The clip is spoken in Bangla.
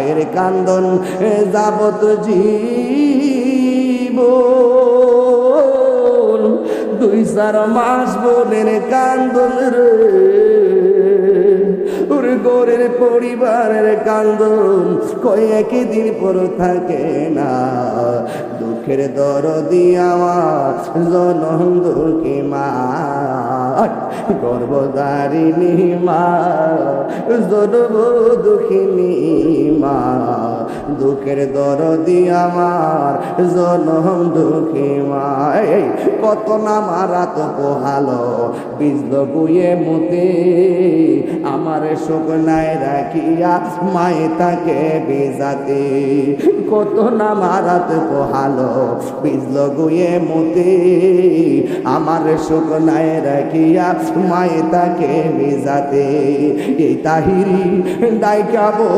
এর কান্দন যাবত জীব 2-4 মাস বোনের কান্দন রে ওর গোরের পরিবারের কান্দন কয়েক দিন পর থাকে না দুঃখের দরদি আমার জনম দুঃখী মা গর্ভধারিণী মা জনম দুঃখিনী মা দুঃখের দরদি আমার জনম দুঃখী মা কত না মারা তো পোহালো বিজল বুয়ে মুতে আমার শুকনায় রাখিয়া মায়ে তাকে বেজাতে কত না মারাত পোহালো বিজল গুয়ে মুতে আমার শুকনায় রাখিয়া মায়ে তাকে বেজাতে এই তাহিরি দায়িকাবো